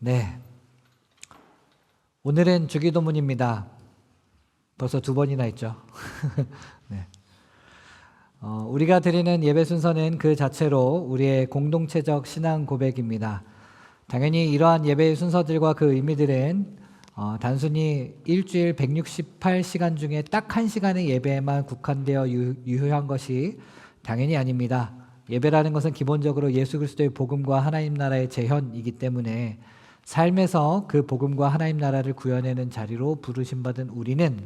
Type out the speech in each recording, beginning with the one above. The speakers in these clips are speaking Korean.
네, 오늘은 주기도문입니다. 벌써 두 번이나 했죠. 네. 우리가 드리는 예배 순서는 그 자체로 우리의 공동체적 신앙 고백입니다. 당연히 이러한 예배의 순서들과 그 의미들은 단순히 일주일 168시간 중에 딱 1시간의 예배에만 국한되어 유효한 것이 당연히 아닙니다. 예배라는 것은 기본적으로 예수 그리스도의 복음과 하나님 나라의 재현이기 때문에 삶에서 그 복음과 하나님 나라를 구현하는 자리로 부르심받은 우리는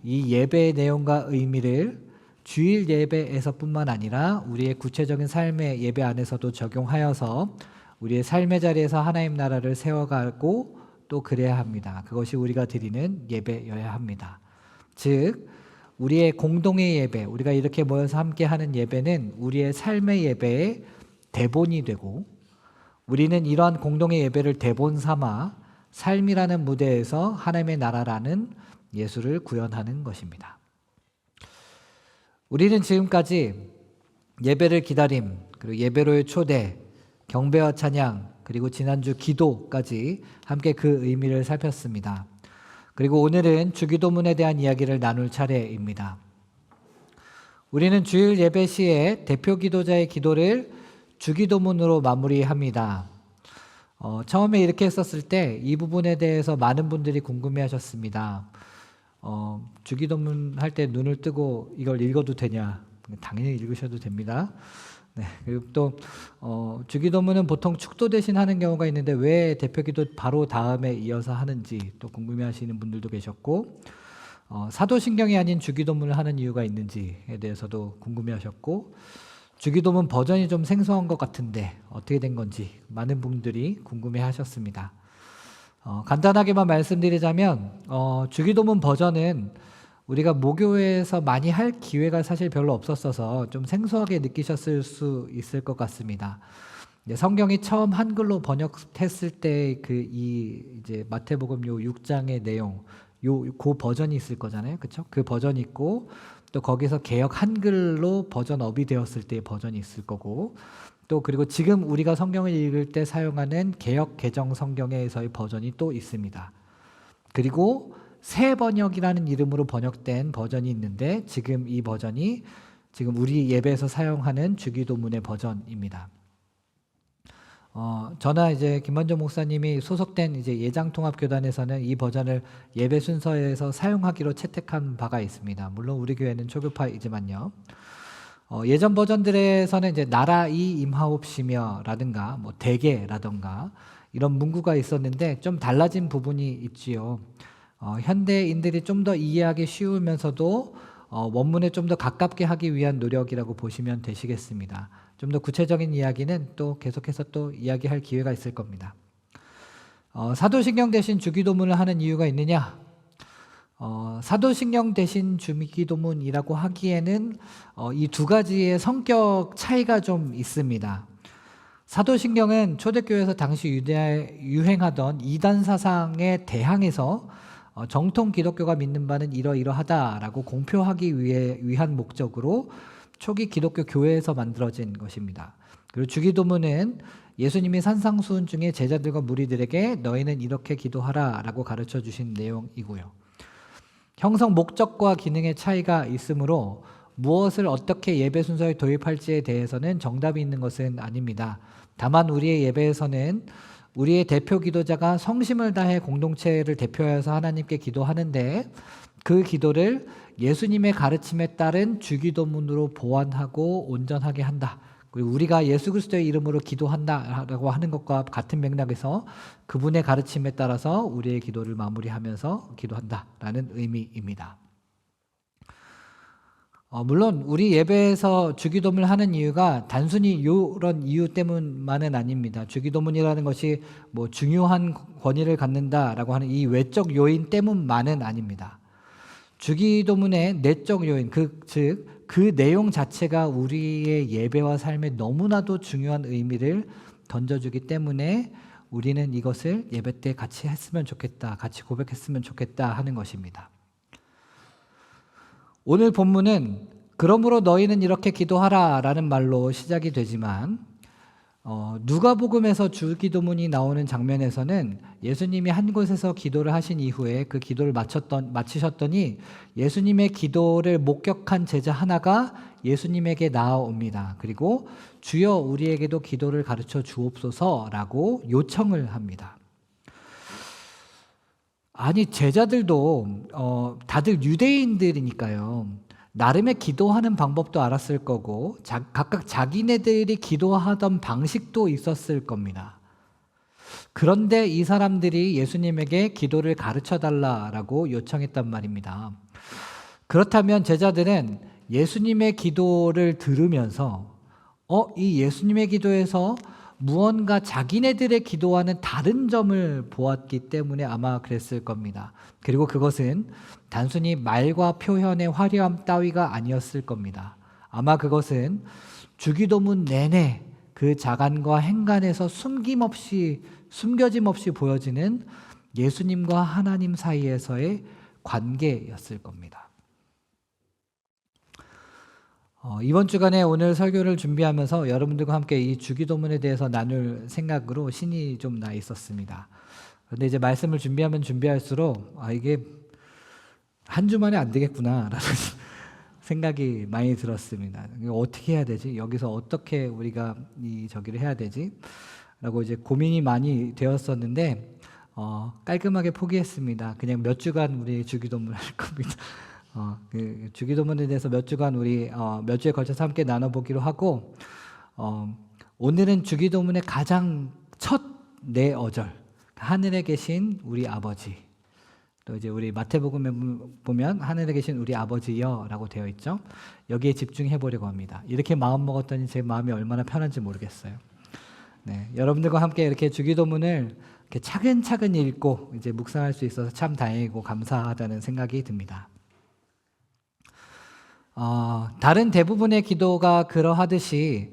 이 예배의 내용과 의미를 주일 예배에서뿐만 아니라 우리의 구체적인 삶의 예배 안에서도 적용하여서 우리의 삶의 자리에서 하나님 나라를 세워가고 또 그래야 합니다. 그것이 우리가 드리는 예배여야 합니다. 즉 우리의 공동의 예배, 우리가 이렇게 모여서 함께 하는 예배는 우리의 삶의 예배의 대본이 되고, 우리는 이러한 공동의 예배를 대본 삼아 삶이라는 무대에서 하나님의 나라라는 예수를 구현하는 것입니다. 우리는 지금까지 예배를 기다림, 그리고 예배로의 초대, 경배와 찬양, 그리고 지난주 기도까지 함께 그 의미를 살폈습니다. 그리고 오늘은 주기도문에 대한 이야기를 나눌 차례입니다. 우리는 주일 예배 시에 대표 기도자의 기도를 주기도문으로 마무리합니다. 처음에 이렇게 했었을 때 이 부분에 대해서 많은 분들이 궁금해하셨습니다. 주기도문 할 때 눈을 뜨고 이걸 읽어도 되냐? 당연히 읽으셔도 됩니다. 네, 그리고 또 주기도문은 보통 축도 대신 하는 경우가 있는데 왜 대표기도 바로 다음에 이어서 하는지 또 궁금해하시는 분들도 계셨고, 사도신경이 아닌 주기도문을 하는 이유가 있는지에 대해서도 궁금해하셨고, 주기도문 버전이 좀 생소한 것 같은데 어떻게 된 건지 많은 분들이 궁금해하셨습니다. 간단하게만 말씀드리자면 주기도문 버전은 우리가 모교회에서 많이 할 기회가 사실 별로 없었어서 좀 생소하게 느끼셨을 수 있을 것 같습니다. 성경이 처음 한글로 번역했을 때 이제 마태복음 요 6장의 내용, 그 버전이 있을 거잖아요, 그렇죠? 그 버전이 있고 또 거기서 개역 한글로 버전업이 되었을 때의 버전이 있을 거고, 또 그리고 지금 우리가 성경을 읽을 때 사용하는 개역 개정 성경에서의 버전이 또 있습니다. 그리고 새 번역이라는 이름으로 번역된 버전이 있는데 지금 이 버전이 지금 우리 예배에서 사용하는 주기도문의 버전입니다. 저나 이제 김원종 목사님이 소속된 이제 예장통합교단에서는 이 버전을 예배 순서에서 사용하기로 채택한 바가 있습니다. 물론 우리 교회는 초교파이지만요. 예전 버전들에서는 이제 나라이 임하옵시며라든가 뭐 대개라든가 이런 문구가 있었는데 좀 달라진 부분이 있지요. 현대인들이 좀 더 이해하기 쉬우면서도 원문에 좀 더 가깝게 하기 위한 노력이라고 보시면 되시겠습니다. 좀 더 구체적인 이야기는 또 계속해서 또 이야기할 기회가 있을 겁니다. 사도신경 대신 주기도문을 하는 이유가 있느냐? 사도신경 대신 주기도문이라고 하기에는 이 두 가지의 성격 차이가 좀 있습니다. 사도신경은 초대교회에서 당시 유행하던 이단 사상에 대항해서 정통 기독교가 믿는 바는 이러이러하다라고 공표하기 위한 목적으로 초기 기독교 교회에서 만들어진 것입니다. 그리고 주기도문은 예수님이 산상수훈 중에 제자들과 무리들에게 너희는 이렇게 기도하라라고 가르쳐 주신 내용이고요. 형성 목적과 기능의 차이가 있으므로 무엇을 어떻게 예배 순서에 도입할지에 대해서는 정답이 있는 것은 아닙니다. 다만 우리의 예배에서는 우리의 대표 기도자가 성심을 다해 공동체를 대표하여서 하나님께 기도하는데 그 기도를 예수님의 가르침에 따른 주기도문으로 보완하고 온전하게 한다. 그리고 우리가 예수 그리스도의 이름으로 기도한다라고 하는 것과 같은 맥락에서 그분의 가르침에 따라서 우리의 기도를 마무리하면서 기도한다라는 의미입니다. 물론 우리 예배에서 주기도문을 하는 이유가 단순히 이런 이유 때문만은 아닙니다. 주기도문이라는 것이 뭐 중요한 권위를 갖는다라고 하는 이 외적 요인 때문만은 아닙니다. 주기도문의 내적 요인, 즉 그 내용 자체가 우리의 예배와 삶에 너무나도 중요한 의미를 던져주기 때문에 우리는 이것을 예배 때 같이 했으면 좋겠다, 같이 고백했으면 좋겠다 하는 것입니다. 오늘 본문은 그러므로 너희는 이렇게 기도하라 라는 말로 시작이 되지만 누가복음에서 주기도문이 나오는 장면에서는 예수님이 한 곳에서 기도를 하신 이후에 그 기도를 마치셨더니 예수님의 기도를 목격한 제자 하나가 예수님에게 나아옵니다. 그리고 주여 우리에게도 기도를 가르쳐 주옵소서라고 요청을 합니다. 아니 제자들도 다들 유대인들이니까요. 나름의 기도하는 방법도 알았을 거고 각각 자기네들이 기도하던 방식도 있었을 겁니다. 그런데 이 사람들이 예수님에게 기도를 가르쳐달라고 요청했단 말입니다. 그렇다면 제자들은 예수님의 기도를 들으면서 이 예수님의 기도에서 무언가 자기네들의 기도와는 다른 점을 보았기 때문에 아마 그랬을 겁니다. 그리고 그것은 단순히 말과 표현의 화려함 따위가 아니었을 겁니다. 아마 그것은 주기도문 내내 그 자간과 행간에서 숨겨짐 없이 보여지는 예수님과 하나님 사이에서의 관계였을 겁니다. 이번 주간에 오늘 설교를 준비하면서 여러분들과 함께 이 주기도문에 대해서 나눌 생각으로 신이 좀 나 있었습니다. 그런데 이제 말씀을 준비하면 준비할수록 이게 한 주 만에 안 되겠구나라는 생각이 많이 들었습니다. 어떻게 해야 되지? 여기서 어떻게 우리가 저기를 해야 되지? 라고 이제 고민이 많이 되었었는데 깔끔하게 포기했습니다. 그냥 몇 주간 우리 주기도문을 할 겁니다. 그 주기도문에 대해서 몇 주간 우리 몇 주에 걸쳐서 함께 나눠보기로 하고 오늘은 주기도문의 가장 첫 네 어절 하늘에 계신 우리 아버지, 또 이제 우리 마태복음에 보면 하늘에 계신 우리 아버지여라고 되어 있죠. 여기에 집중해 보려고 합니다. 이렇게 마음 먹었더니 제 마음이 얼마나 편한지 모르겠어요. 네, 여러분들과 함께 이렇게 주기도문을 이렇게 차근차근 읽고 이제 묵상할 수 있어서 참 다행이고 감사하다는 생각이 듭니다. 다른 대부분의 기도가 그러하듯이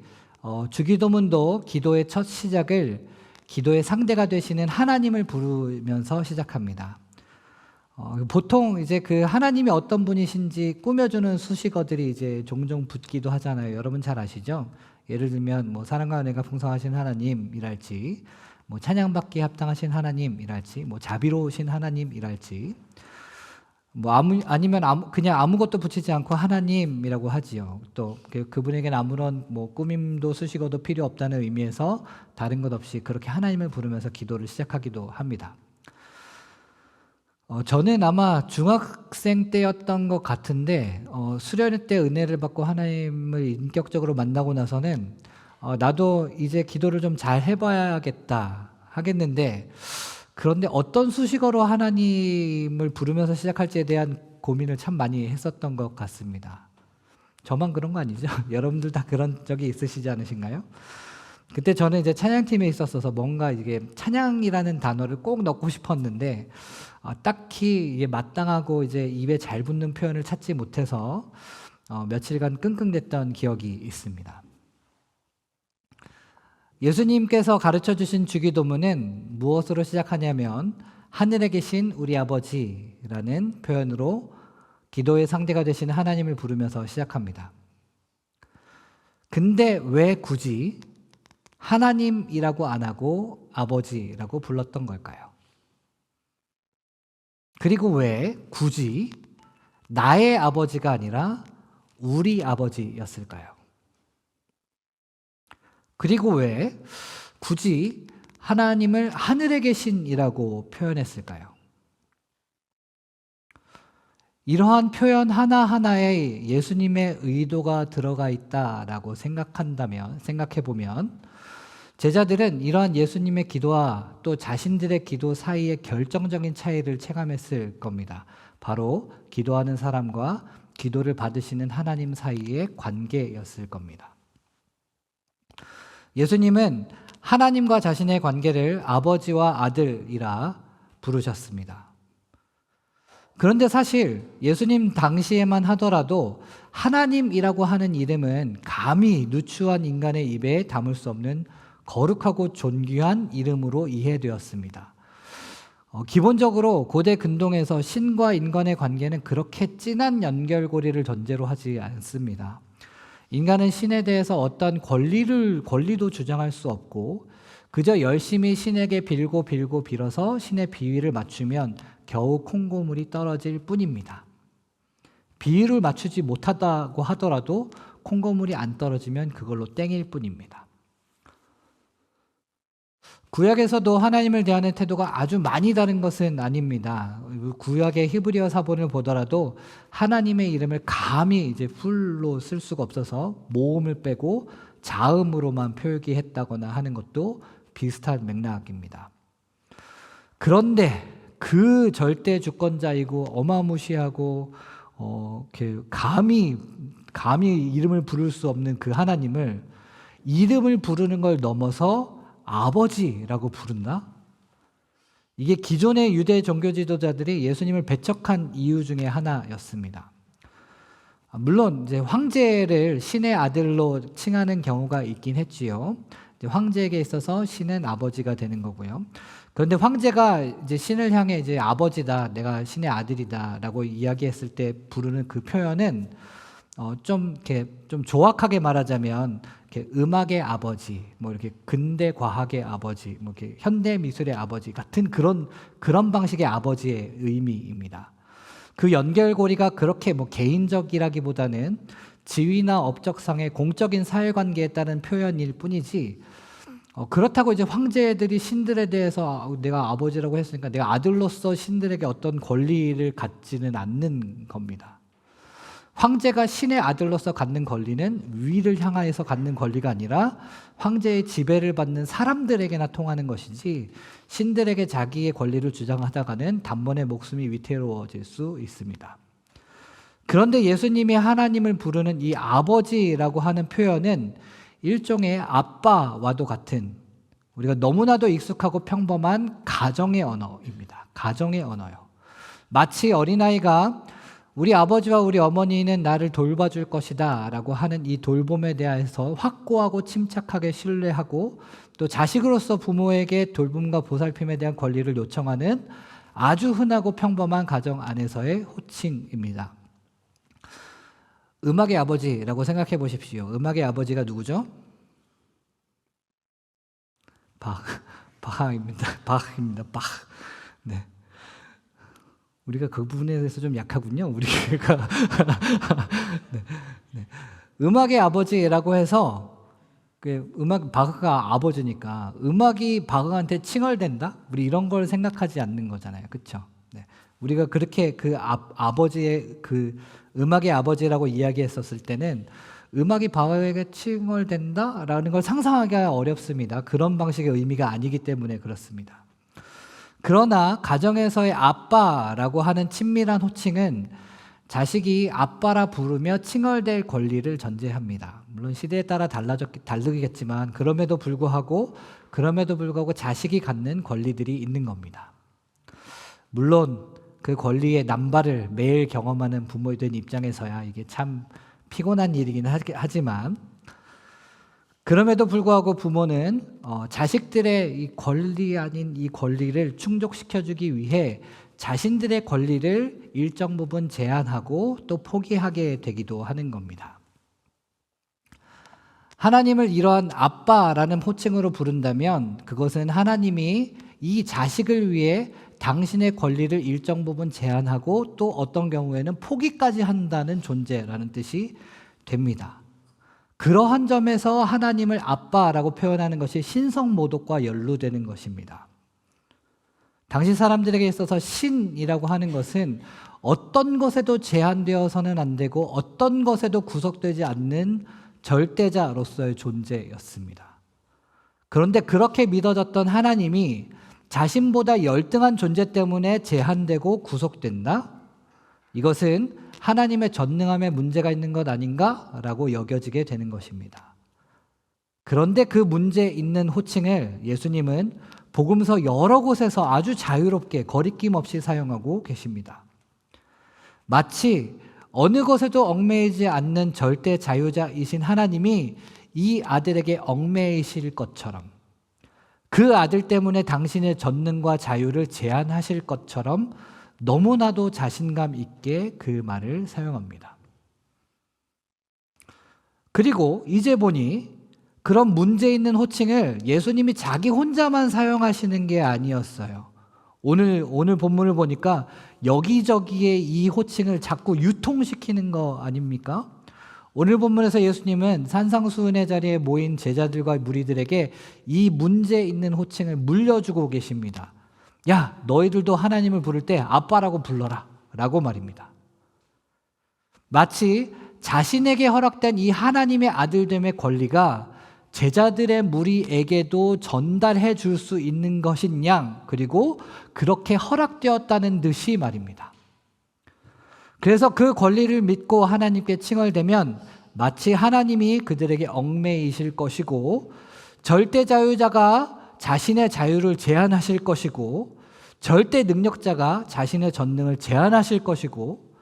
주기도문도 기도의 첫 시작을 기도의 상대가 되시는 하나님을 부르면서 시작합니다. 보통 이제 그 하나님이 어떤 분이신지 꾸며주는 수식어들이 이제 종종 붙기도 하잖아요. 여러분 잘 아시죠? 예를 들면 뭐 사랑과 은혜가 풍성하신 하나님이랄지, 뭐 찬양받기에 합당하신 하나님이랄지, 뭐 자비로우신 하나님이랄지, 뭐 아니면 그냥 아무것도 붙이지 않고 하나님이라고 하지요. 또 그분에게는 아무런 뭐 꾸밈도 수식어도 필요 없다는 의미에서 다른 것 없이 그렇게 하나님을 부르면서 기도를 시작하기도 합니다. 저는 아마 중학생 때였던 것 같은데 수련회 때 은혜를 받고 하나님을 인격적으로 만나고 나서는 나도 이제 기도를 좀 잘 해봐야겠다 하겠는데, 그런데 어떤 수식어로 하나님을 부르면서 시작할지에 대한 고민을 참 많이 했었던 것 같습니다. 저만 그런 거 아니죠? 여러분들 다 그런 적이 있으시지 않으신가요? 그때 저는 이제 찬양팀에 있었어서 뭔가 이게 찬양이라는 단어를 꼭 넣고 싶었는데 딱히 이게 마땅하고 이제 입에 잘 붙는 표현을 찾지 못해서 며칠간 끙끙댔던 기억이 있습니다. 예수님께서 가르쳐 주신 주기도문은 무엇으로 시작하냐면 하늘에 계신 우리 아버지라는 표현으로 기도의 상대가 되시는 하나님을 부르면서 시작합니다. 근데 왜 굳이 하나님이라고 안 하고 아버지라고 불렀던 걸까요? 그리고 왜 굳이 나의 아버지가 아니라 우리 아버지였을까요? 그리고 왜 굳이 하나님을 하늘에 계신이라고 표현했을까요? 이러한 표현 하나하나에 예수님의 의도가 들어가 있다라고 생각해보면 제자들은 이러한 예수님의 기도와 또 자신들의 기도 사이의 결정적인 차이를 체감했을 겁니다. 바로 기도하는 사람과 기도를 받으시는 하나님 사이의 관계였을 겁니다. 예수님은 하나님과 자신의 관계를 아버지와 아들이라 부르셨습니다. 그런데 사실 예수님 당시에만 하더라도 하나님이라고 하는 이름은 감히 누추한 인간의 입에 담을 수 없는 거룩하고 존귀한 이름으로 이해되었습니다. 기본적으로 고대 근동에서 신과 인간의 관계는 그렇게 진한 연결고리를 전제로 하지 않습니다. 인간은 신에 대해서 어떤 권리도 주장할 수 없고 그저 열심히 신에게 빌고 빌어서 신의 비위를 맞추면 겨우 콩고물이 떨어질 뿐입니다. 비위를 맞추지 못하다고 하더라도 콩고물이 안 떨어지면 그걸로 땡일 뿐입니다. 구약에서도 하나님을 대하는 태도가 아주 많이 다른 것은 아닙니다. 구약의 히브리어 사본을 보더라도 하나님의 이름을 감히 이제 풀로 쓸 수가 없어서 모음을 빼고 자음으로만 표기했다거나 하는 것도 비슷한 맥락입니다. 그런데 그 절대 주권자이고 어마무시하고 감히 이름을 부를 수 없는 그 하나님을 이름을 부르는 걸 넘어서 아버지라고 부른다? 이게 기존의 유대 종교 지도자들이 예수님을 배척한 이유 중에 하나였습니다. 물론 이제 황제를 신의 아들로 칭하는 경우가 있긴 했지요. 황제에게 있어서 신은 아버지가 되는 거고요. 그런데 황제가 이제 신을 향해 이제 아버지다, 내가 신의 아들이다라고 이야기했을 때 부르는 그 표현은 좀 조악하게 말하자면 이렇게 음악의 아버지, 뭐 이렇게 근대 과학의 아버지, 뭐 이렇게 현대 미술의 아버지 같은 그런 방식의 아버지의 의미입니다. 그 연결고리가 그렇게 뭐 개인적이라기보다는 지위나 업적상의 공적인 사회관계에 따른 표현일 뿐이지, 그렇다고 이제 황제들이 신들에 대해서 내가 아버지라고 했으니까 내가 아들로서 신들에게 어떤 권리를 갖지는 않는 겁니다. 황제가 신의 아들로서 갖는 권리는 위를 향하여서 갖는 권리가 아니라 황제의 지배를 받는 사람들에게나 통하는 것이지 신들에게 자기의 권리를 주장하다가는 단번에 목숨이 위태로워질 수 있습니다. 그런데 예수님이 하나님을 부르는 이 아버지라고 하는 표현은 일종의 아빠와도 같은 우리가 너무나도 익숙하고 평범한 가정의 언어입니다. 가정의 언어요. 마치 어린아이가 우리 아버지와 우리 어머니는 나를 돌봐줄 것이다 라고 하는 이 돌봄에 대해서 확고하고 침착하게 신뢰하고 또 자식으로서 부모에게 돌봄과 보살핌에 대한 권리를 요청하는 아주 흔하고 평범한 가정 안에서의 호칭입니다. 음악의 아버지라고 생각해 보십시오. 음악의 아버지가 누구죠? 바하입니다. 네. 우리가 그 부분에 대해서 좀 약하군요. 우리가 네. 음악의 아버지라고 해서 바흐가 아버지니까 음악이 바흐한테 칭얼댄다? 우리 이런 걸 생각하지 않는 거잖아요. 그렇죠? 네. 우리가 그렇게 그 아버지의 그 음악의 아버지라고 이야기했었을 때는 음악이 바흐에게 칭얼댄다라는 걸 상상하기가 어렵습니다. 그런 방식의 의미가 아니기 때문에 그렇습니다. 그러나 가정에서의 아빠라고 하는 친밀한 호칭은 자식이 아빠라 부르며 칭얼댈 권리를 전제합니다. 물론 시대에 따라 다르겠지만 그럼에도 불구하고 자식이 갖는 권리들이 있는 겁니다. 물론 그 권리의 남발을 매일 경험하는 부모된 입장에서야 이게 참 피곤한 일이긴 하지만 그럼에도 불구하고 부모는 자식들의 이 권리 아닌 이 권리를 충족시켜주기 위해 자신들의 권리를 일정 부분 제한하고 또 포기하게 되기도 하는 겁니다. 하나님을 이러한 아빠라는 호칭으로 부른다면 그것은 하나님이 이 자식을 위해 당신의 권리를 일정 부분 제한하고 또 어떤 경우에는 포기까지 한다는 존재라는 뜻이 됩니다. 그러한 점에서 하나님을 아빠라고 표현하는 것이 신성모독과 연루되는 것입니다. 당시 사람들에게 있어서 신이라고 하는 것은 어떤 것에도 제한되어서는 안 되고 어떤 것에도 구속되지 않는 절대자로서의 존재였습니다. 그런데 그렇게 믿어졌던 하나님이 자신보다 열등한 존재 때문에 제한되고 구속된다? 이것은 하나님의 전능함에 문제가 있는 것 아닌가라고 여겨지게 되는 것입니다. 그런데 그 문제 있는 호칭을 예수님은 복음서 여러 곳에서 아주 자유롭게 거리낌 없이 사용하고 계십니다. 마치 어느 것에도 얽매이지 않는 절대 자유자이신 하나님이 이 아들에게 얽매이실 것처럼 그 아들 때문에 당신의 전능과 자유를 제한하실 것처럼 너무나도 자신감 있게 그 말을 사용합니다. 그리고 이제 보니 그런 문제 있는 호칭을 예수님이 자기 혼자만 사용하시는 게 아니었어요. 오늘 본문을 보니까 여기저기에 이 호칭을 자꾸 유통시키는 거 아닙니까? 오늘 본문에서 예수님은 산상수훈의 자리에 모인 제자들과 무리들에게 이 문제 있는 호칭을 물려주고 계십니다. 야, 너희들도 하나님을 부를 때 아빠라고 불러라 라고 말입니다. 마치 자신에게 허락된 이 하나님의 아들됨의 권리가 제자들의 무리에게도 전달해 줄 수 있는 것인 양, 그리고 그렇게 허락되었다는 듯이 말입니다. 그래서 그 권리를 믿고 하나님께 칭얼대면 마치 하나님이 그들에게 얽매이실 것이고, 절대 자유자가 자신의 자유를 제한하실 것이고, 절대 능력자가 자신의 전능을 제한하실 것이고,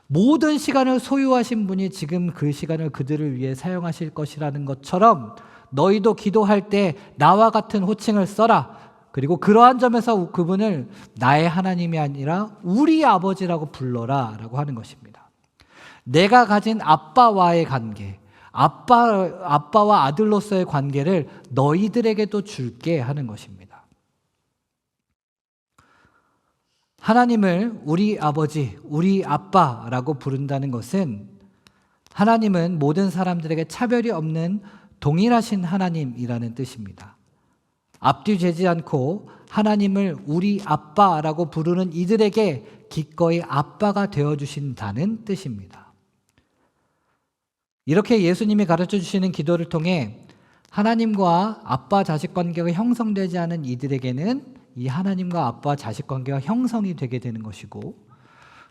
모든 시간을 소유하신 분이 지금 그 시간을 그들을 위해 사용하실 것이라는 것처럼 너희도 기도할 때 나와 같은 호칭을 써라. 그리고 그러한 점에서 그분을 나의 하나님이 아니라 우리 아버지라고 불러라 라고 하는 것입니다. 내가 가진 아빠와의 관계, 아빠와 아들로서의 관계를 너희들에게도 줄게 하는 것입니다. 하나님을 우리 아버지, 우리 아빠라고 부른다는 것은 하나님은 모든 사람들에게 차별이 없는 동일하신 하나님이라는 뜻입니다. 앞뒤 재지 않고 하나님을 우리 아빠라고 부르는 이들에게 기꺼이 아빠가 되어주신다는 뜻입니다. 이렇게 예수님이 가르쳐 주시는 기도를 통해 하나님과 아빠 자식 관계가 형성되지 않은 이들에게는 이 하나님과 아빠 자식 관계가 형성이 되게 되는 것이고,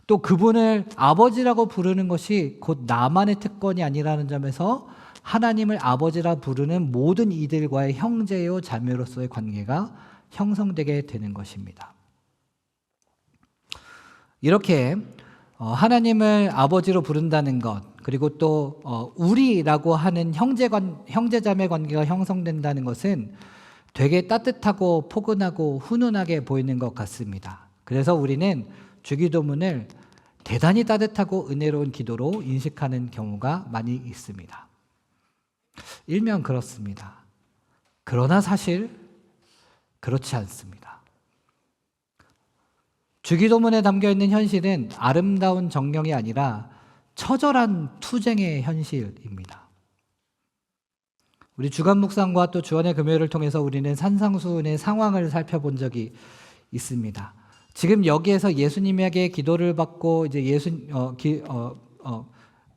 또 그분을 아버지라고 부르는 것이 곧 나만의 특권이 아니라는 점에서 하나님을 아버지라 부르는 모든 이들과의 형제요 자매로서의 관계가 형성되게 되는 것입니다. 이렇게 하나님을 아버지로 부른다는 것, 그리고 또 우리라고 하는 형제자매 관계가 형성된다는 것은 되게 따뜻하고 포근하고 훈훈하게 보이는 것 같습니다. 그래서 우리는 주기도문을 대단히 따뜻하고 은혜로운 기도로 인식하는 경우가 많이 있습니다. 일면 그렇습니다. 그러나 사실 그렇지 않습니다. 주기도문에 담겨있는 현실은 아름다운 정령이 아니라 처절한 투쟁의 현실입니다. 우리 주간 묵상과 또 주안의 금요일을 통해서 우리는 산상수훈의 상황을 살펴본 적이 있습니다. 지금 여기에서 예수님에게 기도를 받고 이제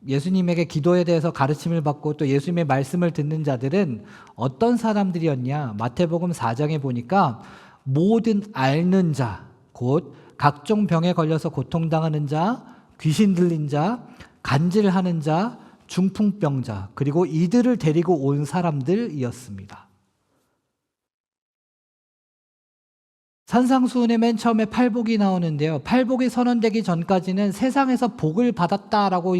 예수님에게 기도에 대해서 가르침을 받고 또 예수님의 말씀을 듣는 자들은 어떤 사람들이었냐? 마태복음 4장에 보니까 모든 앓는 자, 곧 각종 병에 걸려서 고통당하는 자, 귀신 들린 자, 간질하는 자, 중풍병자, 그리고 이들을 데리고 온 사람들이었습니다. 산상수훈의 맨 처음에 팔복이 나오는데요. 팔복이 선언되기 전까지는 세상에서 복을 받았다라고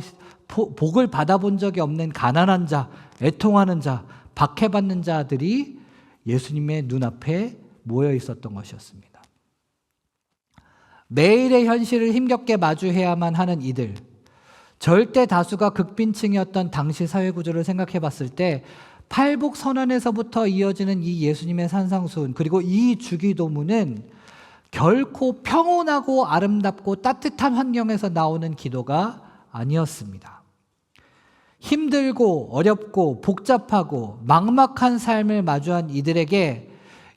복을 받아본 적이 없는 가난한 자, 애통하는 자, 박해받는 자들이 예수님의 눈앞에 모여 있었던 것이었습니다. 매일의 현실을 힘겹게 마주해야만 하는 이들, 절대 다수가 극빈층이었던 당시 사회 구조를 생각해 봤을 때 팔복 선언에서부터 이어지는 이 예수님의 산상수훈, 그리고 이 주기도문은 결코 평온하고 아름답고 따뜻한 환경에서 나오는 기도가 아니었습니다. 힘들고 어렵고 복잡하고 막막한 삶을 마주한 이들에게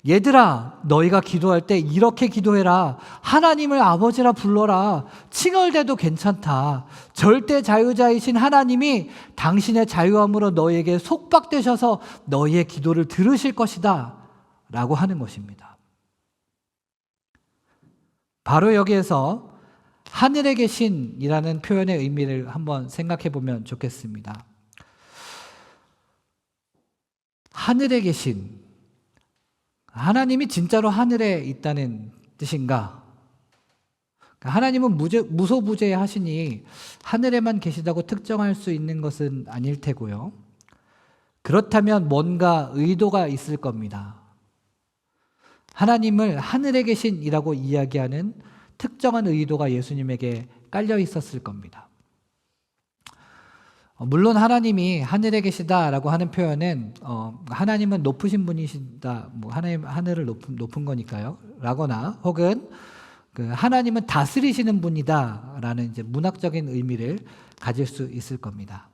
얘들아, 너희가 기도할 때 이렇게 기도해라. 하나님을 아버지라 불러라. 칭얼대도 괜찮다. 절대 자유자이신 하나님이 당신의 자유함으로 너희에게 속박되셔서 너희의 기도를 들으실 것이다 라고 하는 것입니다. 바로 여기에서 하늘에 계신이라는 표현의 의미를 한번 생각해 보면 좋겠습니다. 하늘에 계신, 하나님이 진짜로 하늘에 있다는 뜻인가? 하나님은 무소부재하시니 하늘에만 계시다고 특정할 수 있는 것은 아닐 테고요. 그렇다면 뭔가 의도가 있을 겁니다. 하나님을 하늘에 계신이라고 이야기하는 특정한 의도가 예수님에게 깔려 있었을 겁니다. 물론 하나님이 하늘에 계시다라고 하는 표현은 하나님은 높으신 분이시다, 뭐 하나님 하늘을 높은 거니까요. 라거나 혹은 그 하나님은 다스리시는 분이다라는 이제 문학적인 의미를 가질 수 있을 겁니다.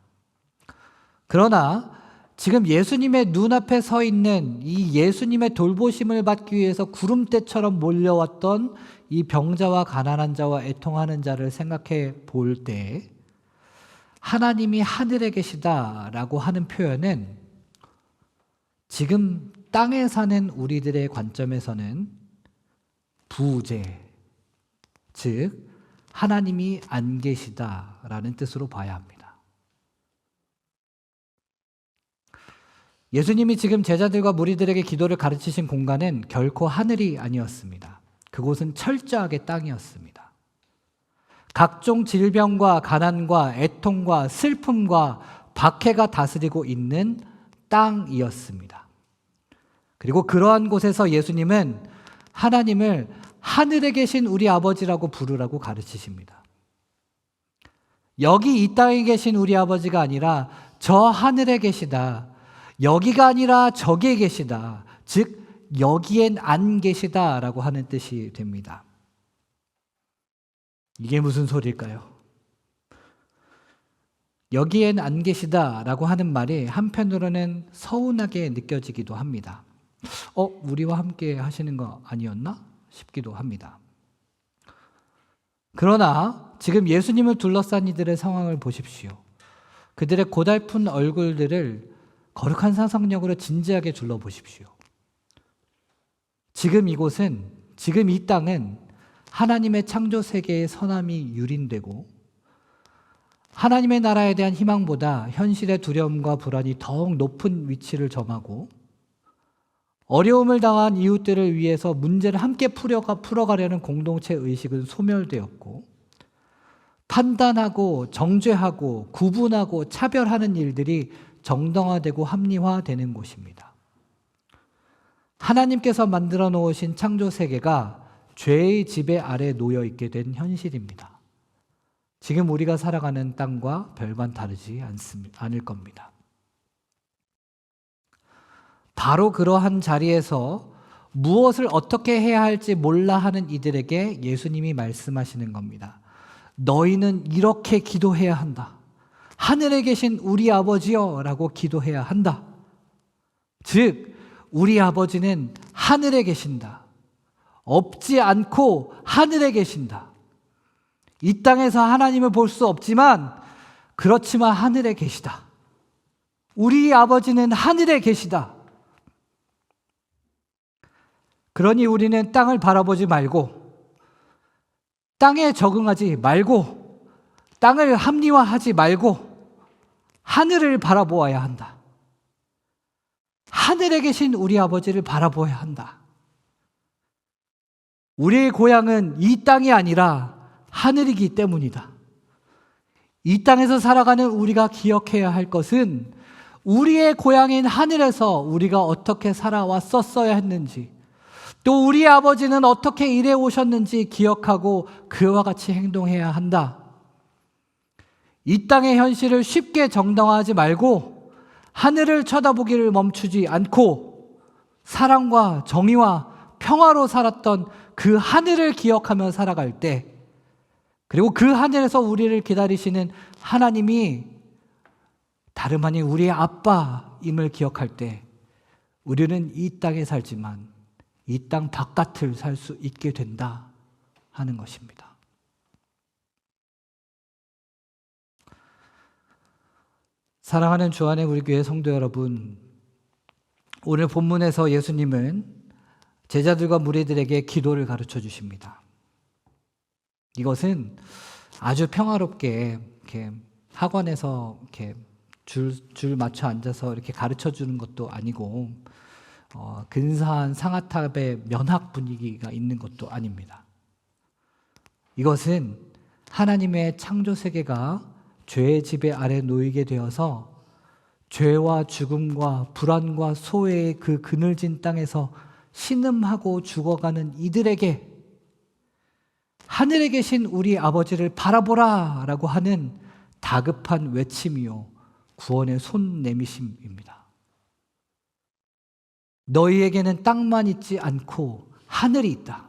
그러나 지금 예수님의 눈앞에 서 있는 이 예수님의 돌보심을 받기 위해서 구름대처럼 몰려왔던 이 병자와 가난한 자와 애통하는 자를 생각해 볼 때 하나님이 하늘에 계시다라고 하는 표현은 지금 땅에 사는 우리들의 관점에서는 부재, 즉 하나님이 안 계시다라는 뜻으로 봐야 합니다. 예수님이 지금 제자들과 무리들에게 기도를 가르치신 공간은 결코 하늘이 아니었습니다. 그곳은 철저하게 땅이었습니다. 각종 질병과 가난과 애통과 슬픔과 박해가 다스리고 있는 땅이었습니다. 그리고 그러한 곳에서 예수님은 하나님을 하늘에 계신 우리 아버지라고 부르라고 가르치십니다. 여기 이 땅에 계신 우리 아버지가 아니라 저 하늘에 계시다. 여기가 아니라 저기에 계시다. 즉 여기엔 안 계시다라고 하는 뜻이 됩니다. 이게 무슨 소리일까요? 여기엔 안 계시다라고 하는 말이 한편으로는 서운하게 느껴지기도 합니다. 우리와 함께 하시는 거 아니었나? 싶기도 합니다. 그러나 지금 예수님을 둘러싼 이들의 상황을 보십시오. 그들의 고달픈 얼굴들을 거룩한 상상력으로 진지하게 둘러보십시오. 지금 이곳은, 지금 이 땅은 하나님의 창조 세계의 선함이 유린되고 하나님의 나라에 대한 희망보다 현실의 두려움과 불안이 더욱 높은 위치를 점하고 어려움을 당한 이웃들을 위해서 문제를 함께 풀어가려는 공동체 의식은 소멸되었고 판단하고 정죄하고 구분하고 차별하는 일들이 정당화되고 합리화되는 곳입니다. 하나님께서 만들어 놓으신 창조 세계가 죄의 지배 아래 놓여 있게 된 현실입니다. 지금 우리가 살아가는 땅과 별반 다르지 않을 겁니다. 바로 그러한 자리에서 무엇을 어떻게 해야 할지 몰라 하는 이들에게 예수님이 말씀하시는 겁니다. 너희는 이렇게 기도해야 한다. 하늘에 계신 우리 아버지여 라고 기도해야 한다. 즉 우리 아버지는 하늘에 계신다. 없지 않고 하늘에 계신다. 이 땅에서 하나님을 볼 수 없지만 그렇지만 하늘에 계시다. 우리 아버지는 하늘에 계시다. 그러니 우리는 땅을 바라보지 말고 땅에 적응하지 말고 땅을 합리화하지 말고 하늘을 바라보아야 한다. 하늘에 계신 우리 아버지를 바라보아야 한다. 우리의 고향은 이 땅이 아니라 하늘이기 때문이다. 이 땅에서 살아가는 우리가 기억해야 할 것은 우리의 고향인 하늘에서 우리가 어떻게 살아왔었어야 했는지, 또 우리 아버지는 어떻게 일해 오셨는지 기억하고 그와 같이 행동해야 한다. 이 땅의 현실을 쉽게 정당화하지 말고 하늘을 쳐다보기를 멈추지 않고 사랑과 정의와 평화로 살았던 그 하늘을 기억하며 살아갈 때, 그리고 그 하늘에서 우리를 기다리시는 하나님이 다름 아닌 우리의 아빠임을 기억할 때 우리는 이 땅에 살지만 이 땅 바깥을 살 수 있게 된다 하는 것입니다. 사랑하는 주안의 우리 교회 성도 여러분, 오늘 본문에서 예수님은 제자들과 무리들에게 기도를 가르쳐 주십니다. 이것은 아주 평화롭게 이렇게 학원에서 이렇게 줄 맞춰 앉아서 이렇게 가르쳐 주는 것도 아니고 근사한 상아탑의 면학 분위기가 있는 것도 아닙니다. 이것은 하나님의 창조 세계가 죄의 지배 아래 놓이게 되어서 죄와 죽음과 불안과 소외의 그 그늘진 땅에서 신음하고 죽어가는 이들에게 하늘에 계신 우리 아버지를 바라보라 라고 하는 다급한 외침이요, 구원의 손 내미심입니다. 너희에게는 땅만 있지 않고 하늘이 있다.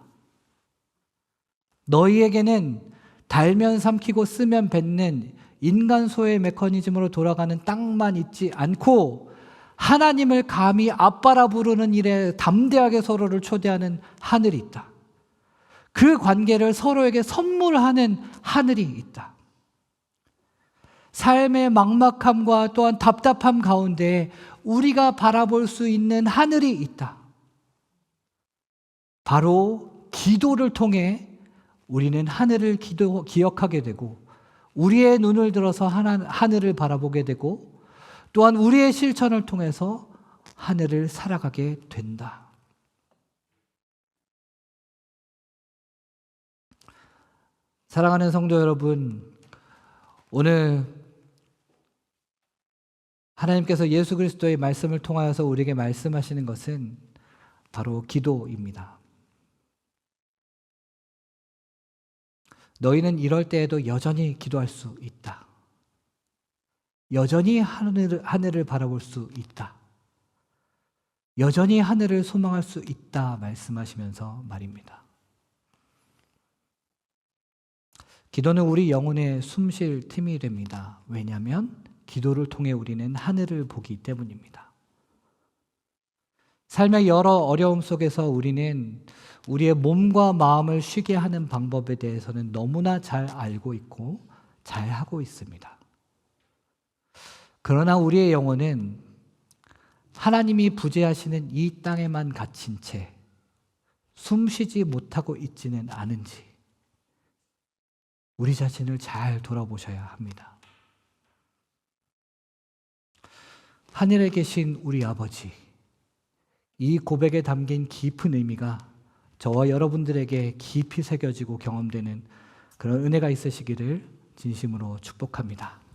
너희에게는 달면 삼키고 쓰면 뱉는 인간 소의 메커니즘으로 돌아가는 땅만 있지 않고 하나님을 감히 아빠라 부르는 일에 담대하게 서로를 초대하는 하늘이 있다. 그 관계를 서로에게 선물하는 하늘이 있다. 삶의 막막함과 또한 답답함 가운데 우리가 바라볼 수 있는 하늘이 있다. 바로 기도를 통해 우리는 하늘을 기억하게 되고 우리의 눈을 들어서 하늘을 바라보게 되고 또한 우리의 실천을 통해서 하늘을 살아가게 된다. 사랑하는 성도 여러분, 오늘 하나님께서 예수 그리스도의 말씀을 통하여서 우리에게 말씀하시는 것은 바로 기도입니다. 너희는 이럴 때에도 여전히 기도할 수 있다. 여전히 하늘을 바라볼 수 있다. 여전히 하늘을 소망할 수 있다 말씀하시면서 말입니다. 기도는 우리 영혼의 숨쉴 틈이 됩니다. 왜냐하면 기도를 통해 우리는 하늘을 보기 때문입니다. 삶의 여러 어려움 속에서 우리는 우리의 몸과 마음을 쉬게 하는 방법에 대해서는 너무나 잘 알고 있고 잘 하고 있습니다. 그러나 우리의 영혼은 하나님이 부재하시는 이 땅에만 갇힌 채 숨쉬지 못하고 있지는 않은지 우리 자신을 잘 돌아보셔야 합니다. 하늘에 계신 우리 아버지, 이 고백에 담긴 깊은 의미가 저와 여러분들에게 깊이 새겨지고 경험되는 그런 은혜가 있으시기를 진심으로 축복합니다.